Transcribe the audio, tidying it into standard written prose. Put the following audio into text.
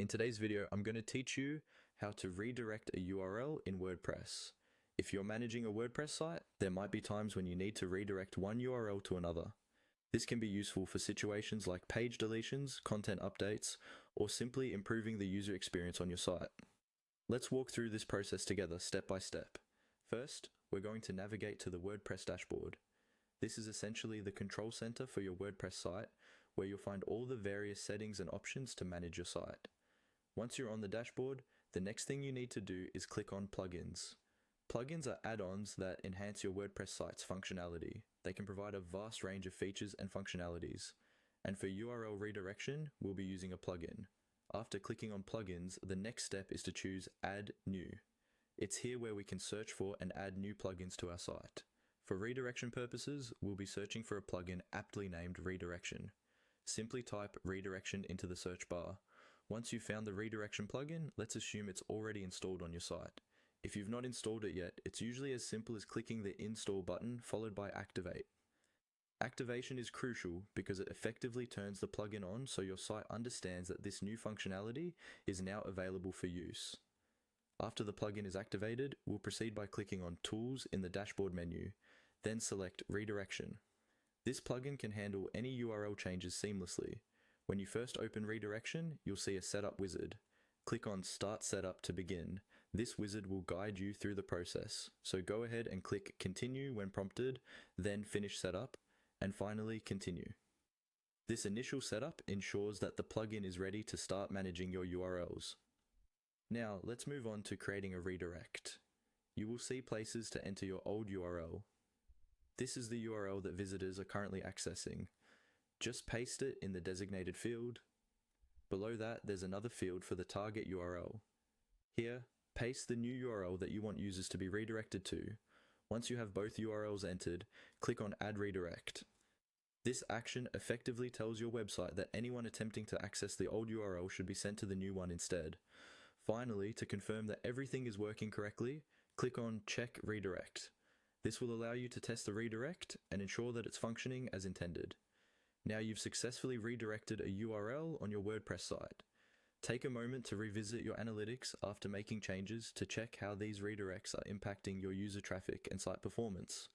In today's video, I'm going to teach you how to redirect a URL in WordPress. If you're managing a WordPress site, there might be times when you need to redirect one URL to another. This can be useful for situations like page deletions, content updates, or simply improving the user experience on your site. Let's walk through this process together step by step. First, we're going to navigate to the WordPress dashboard. This is essentially the control center for your WordPress site, where you'll find all the various settings and options to manage your site. Once you're on the dashboard, the next thing you need to do is click on plugins. Plugins are add-ons that enhance your WordPress site's functionality. They can provide a vast range of features and functionalities. And for URL redirection, we'll be using a plugin. After clicking on plugins, the next step is to choose Add New. It's here where we can search for and add new plugins to our site. For redirection purposes, we'll be searching for a plugin aptly named Redirection. Simply type Redirection into the search bar. Once you've found the Redirection plugin, let's assume it's already installed on your site. If you've not installed it yet, it's usually as simple as clicking the Install button followed by Activate. Activation is crucial because it effectively turns the plugin on so your site understands that this new functionality is now available for use. After the plugin is activated, we'll proceed by clicking on Tools in the dashboard menu, then select Redirection. This plugin can handle any URL changes seamlessly. When you first open Redirection, you'll see a setup wizard. Click on Start Setup to begin. This wizard will guide you through the process. So go ahead and click Continue when prompted, then Finish Setup, and finally Continue. This initial setup ensures that the plugin is ready to start managing your URLs. Now let's move on to creating a redirect. You will see places to enter your old URL. This is the URL that visitors are currently accessing. Just paste it in the designated field. Below that, there's another field for the target URL. Here, paste the new URL that you want users to be redirected to. Once you have both URLs entered, click on Add Redirect. This action effectively tells your website that anyone attempting to access the old URL should be sent to the new one instead. Finally, to confirm that everything is working correctly, click on Check Redirect. This will allow you to test the redirect and ensure that it's functioning as intended. Now you've successfully redirected a URL on your WordPress site. Take a moment to revisit your analytics after making changes to check how these redirects are impacting your user traffic and site performance.